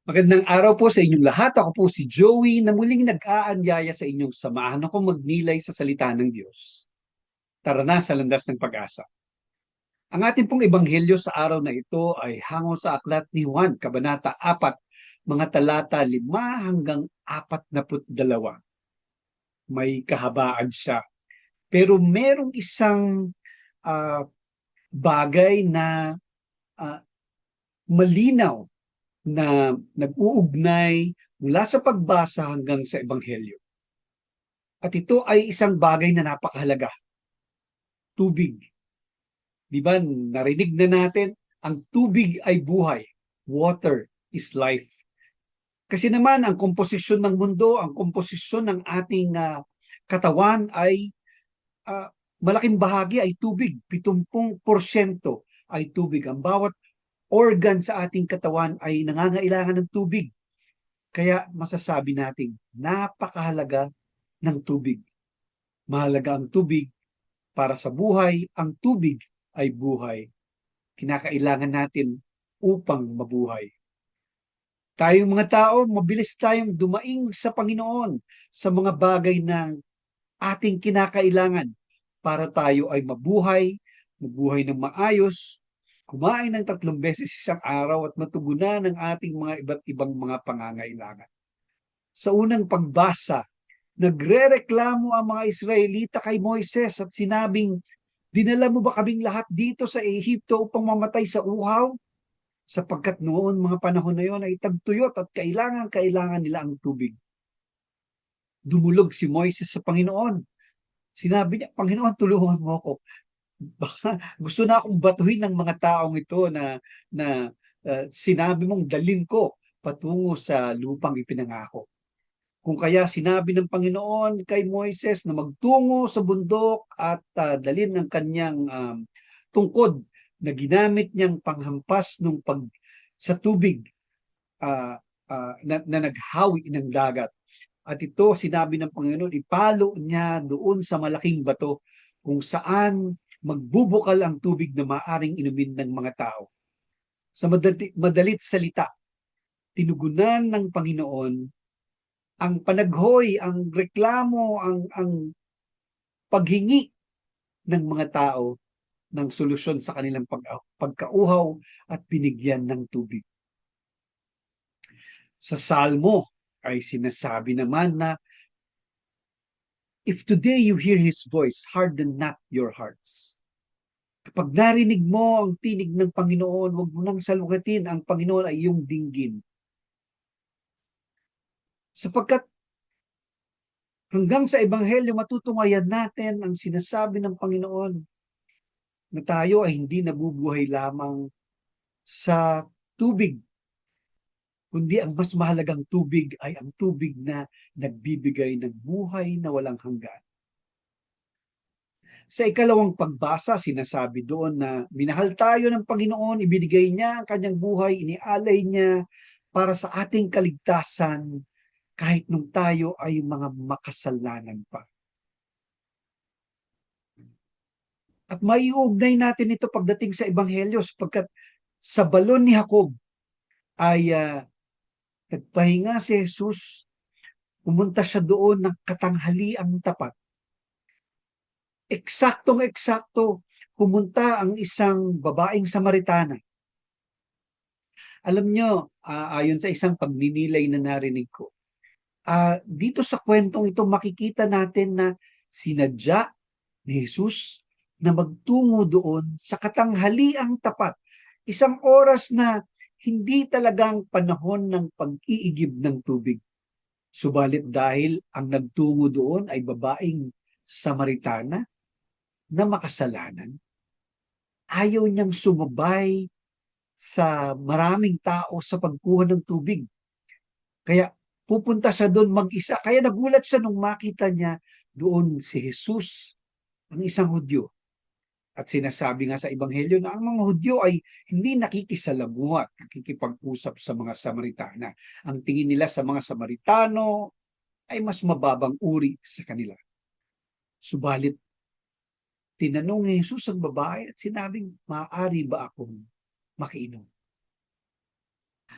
Magandang araw po sa inyong lahat. Ako po si Joey na muling nag-aanyaya sa inyong samahan ako magnilay sa salita ng Diyos. Tara na sa landas ng pag-asa. Ang ating pong ebanghelyo sa araw na ito ay hango sa aklat ni Juan, Kabanata 4, mga talata 5 hanggang 42. May kahabaan siya. Pero merong isang ah, bagay na ah, malinaw na nag-uugnay mula sa pagbasa hanggang sa ebanghelyo. At ito ay isang bagay na napakahalaga, tubig. Di ba, narinig na natin, ang tubig ay buhay. Water is life. Kasi naman, ang komposisyon ng mundo, ang komposisyon ng ating katawan ay ah, malaking bahagi ay tubig. 70% ay tubig. Ang bawat organ sa ating katawan ay nangangailangan ng tubig. Kaya masasabi natin, napakahalaga ng tubig. Mahalaga ang tubig para sa buhay, ang tubig ay buhay. Kinakailangan natin upang mabuhay. Tayong mga tao, mabilis tayong dumaing sa Panginoon sa mga bagay na ating kinakailangan para tayo ay mabuhay, mabuhay ng maayos, kumain ng 3 beses isang araw at matugunan ng ating mga iba't ibang mga pangangailangan. Sa unang pagbasa, nagrereklamo ang mga Israelita kay Moises at sinabing, dinala mo ba kaming lahat dito sa Ehipto upang mamatay sa uhaw? Sapagkat noon mga panahon na yon ay tagtuyot at kailangan nila ang tubig. Dumulog si Moises sa Panginoon. Sinabi niya, Panginoon, tulungan mo ako. Baka gusto na akong batuhin ng mga taong ito na sinabi mong dalin ko patungo sa lupang ipinangako. Kung kaya sinabi ng Panginoon kay Moises na magtungo sa bundok at dalhin ang kanyang tungkod na ginamit niyang panghampas sa tubig na naghawi ng dagat. At ito sinabi ng Panginoon, ipalo niya doon sa malaking bato kung saan magbubukal ang tubig na maaring inumin ng mga tao. Sa madalit salita, tinugunan ng Panginoon ang panaghoy, ang reklamo, ang paghingi ng mga tao ng solusyon sa kanilang pagkauhaw at binigyan ng tubig. Sa Salmo ay sinasabi naman na, if today you hear His voice, harden not your hearts. Kapag narinig mo ang tinig ng Panginoon, huwag mo nang salugatin, ang Panginoon ay iyong dinggin. Sapagkat hanggang sa Ebanghelyo, matutungayan natin ang sinasabi ng Panginoon na tayo ay hindi nabubuhay lamang sa tubig, kundi ang mas mahalagang tubig ay ang tubig na nagbibigay ng buhay na walang hanggan. Sa ikalawang pagbasa, sinasabi doon na minahal tayo ng Panginoon, ibinigay niya ang kanyang buhay, inialay niya para sa ating kaligtasan kahit nung tayo ay mga makasalanan pa. At maiugnay natin ito pagdating sa Ebanghelyo sapagkat sa balon ni Jacob ay nagpahinga si Jesus, pumunta siya doon ng katanghaliang tapat. Eksaktong-eksakto, pumunta ang isang babaeng Samaritana. Alam nyo, ayon sa isang pagninilay na narinig ko, dito sa kwentong ito makikita natin na sinadya ni Jesus na magtungo doon sa katanghaliang tapat. Isang oras na hindi talagang panahon ng pag-iigib ng tubig. Subalit dahil ang nagtungo doon ay babaeng Samaritana na makasalanan, ayaw niyang sumabay sa maraming tao sa pagkuha ng tubig. Kaya pupunta siya doon mag-isa. Kaya nagulat siya nung makita niya doon si Jesus, ang isang Hudyo. At sinasabi nga sa Ebanghelyo na ang mga Hudyo ay hindi nakikisalamuha, nakikipag-usap sa mga Samaritana. Ang tingin nila sa mga Samaritano ay mas mababang uri sa kanila. Subalit, tinanong ni Jesus ang babae at sinabing, maaari ba akong makiinom?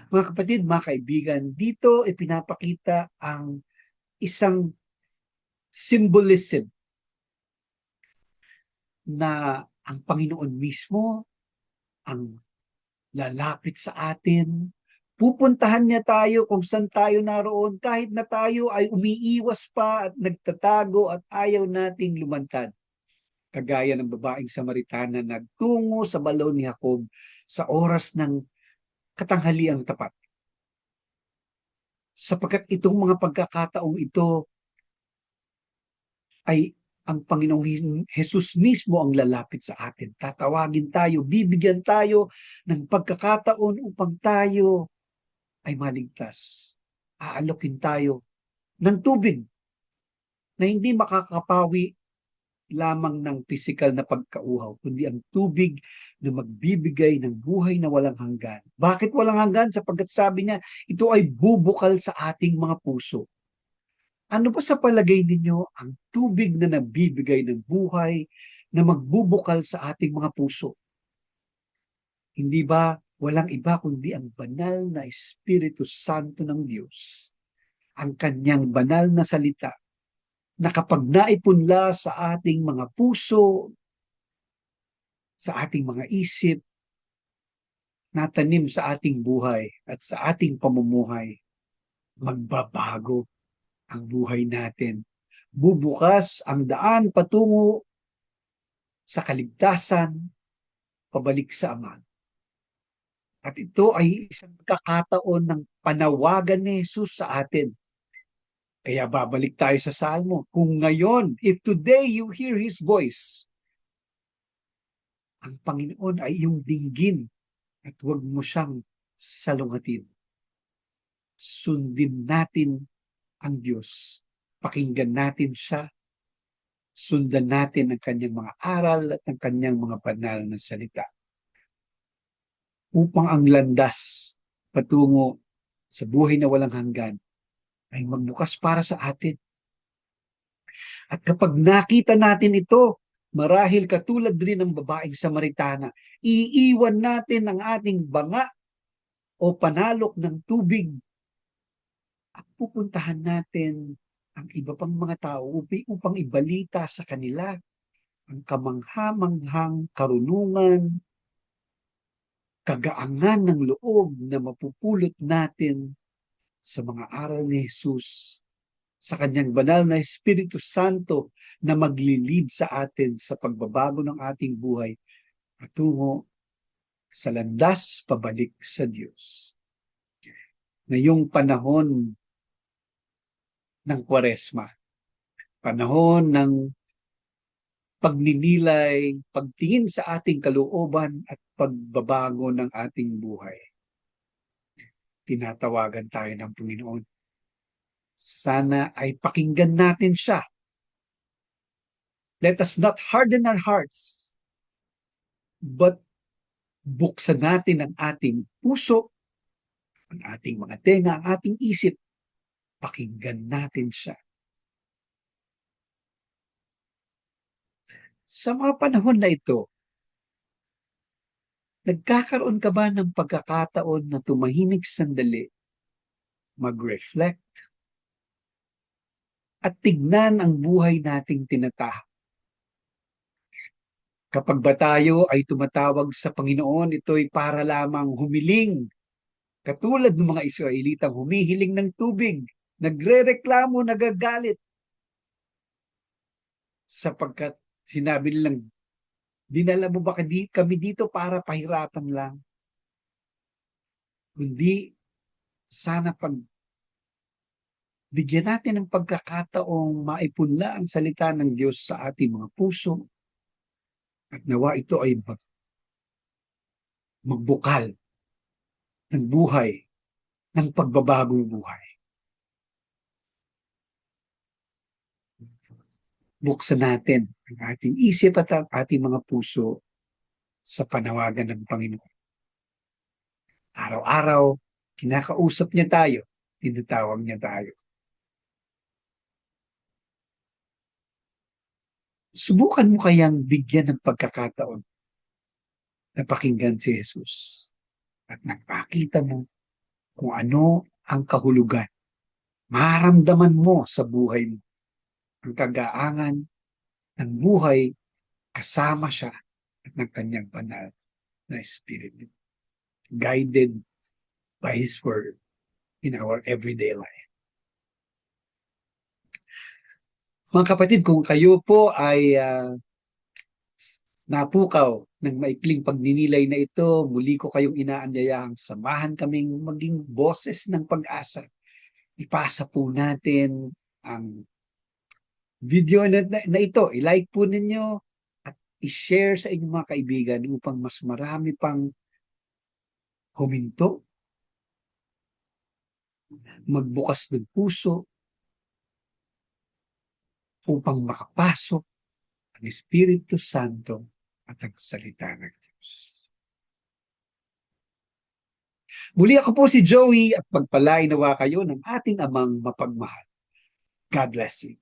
Mga kapatid, mga kaibigan, dito ipinapakita ang isang symbolism na ang Panginoon mismo ang lalapit sa atin. Pupuntahan niya tayo kung saan tayo naroon kahit na tayo ay umiiwas pa at nagtatago at ayaw nating lumantad. Kagaya ng babaeng Samaritana na nagtungo sa balon ni Jacob sa oras ng katanghaliang tapat. Sapagkat itong mga pagkakataong ito ay ang Panginoong Jesus mismo ang lalapit sa atin. Tatawagin tayo, bibigyan tayo ng pagkakataon upang tayo ay maligtas. Aalokin tayo ng tubig na hindi makakapawi lamang ng pisikal na pagkauhaw, kundi ang tubig na magbibigay ng buhay na walang hanggan. Bakit walang hanggan? Sapagkat sabi niya, ito ay bubukal sa ating mga puso. Ano ba sa palagay ninyo ang tubig na nagbibigay ng buhay na magbubukal sa ating mga puso? Hindi ba walang iba kundi ang banal na Espiritu Santo ng Diyos, ang kanyang banal na salita na kapag naipunla sa ating mga puso, sa ating mga isip, natanim sa ating buhay at sa ating pamumuhay, magbabago ang buhay natin. Bubukas ang daan patungo sa kaligtasan, pabalik sa Ama. At ito ay isang kakataon ng panawagan ni Jesus sa atin. Kaya babalik tayo sa Salmo. Kung ngayon, if today you hear His voice, ang Panginoon ay iyong dinggin at huwag mo siyang salungatin. Sundin natin ang Diyos. Pakinggan natin siya. Sundan natin ang kanyang mga aral at ang kanyang mga banal na salita. Upang ang landas patungo sa buhay na walang hanggan ay magbukas para sa atin. At kapag nakita natin ito, marahil katulad rin ng babaeng Samaritana, iiwan natin ang ating banga o panalok ng tubig at pupuntahan natin ang iba pang mga tao upang ibalita sa kanila ang kamangha-manghang karunungan, kagaangan ng loob na mapupulot natin sa mga aral ni Jesus, sa kanyang banal na Espiritu Santo na maglilid sa atin sa pagbabago ng ating buhay patungo sa landas pabalik sa Diyos. Ngayong panahon ng Kwaresma, panahon ng pagninilay, pagtingin sa ating kalooban at pagbabago ng ating buhay. Tinatawagan tayo ng Panginoon. Sana ay pakinggan natin siya. Let us not harden our hearts, but buksan natin ang ating puso, ang ating mga tenga, ang ating isip. Pakinggan natin siya. Sa mga panahon na ito, nagkakaroon ka ba ng pagkakataon na tumahimik sandali, mag-reflect, at tignan ang buhay nating tinatahak? Kapag ba tayo ay tumatawag sa Panginoon, ito'y para lamang humiling, katulad ng mga Israelitang humihiling ng tubig, nagrereklamo, nagagalit, sapagkat sinabi nilang, dinala mo ba kami dito para pahirapan lang? Kundi, sana pag bigyan natin ng pagkakataong maipunla ang salita ng Diyos sa ating mga puso at nawa ito ay magbukal ng buhay, ng pagbabagong buhay. Buksan natin ang ating isip at ang ating mga puso sa panawagan ng Panginoon. Araw-araw, kinakausap niya tayo, tinatawag niya tayo. Subukan mo kayang bigyan ng pagkakataon na pakinggan si Jesus at nagpakita mo kung ano ang kahulugan. Maramdaman mo sa buhay mo ang kagaangan ng buhay kasama siya at ng kanyang banal na Espiritu. Guided by His Word in our everyday life. Mga kapatid, kung kayo po ay napukaw ng maikling pagninilay na ito, muli ko kayong inaanyayahang samahan kaming maging boses ng pag-asa. Ipasa po natin ang video na ito. I-like po ninyo at i-share sa inyong mga kaibigan upang mas marami pang huminto, magbukas ng puso upang makapasok ang Espiritu Santo at ang salita ng Diyos. Muli ako po si Joey at pagpalain nawa kayo ng ating amang mapagmahal. God bless you.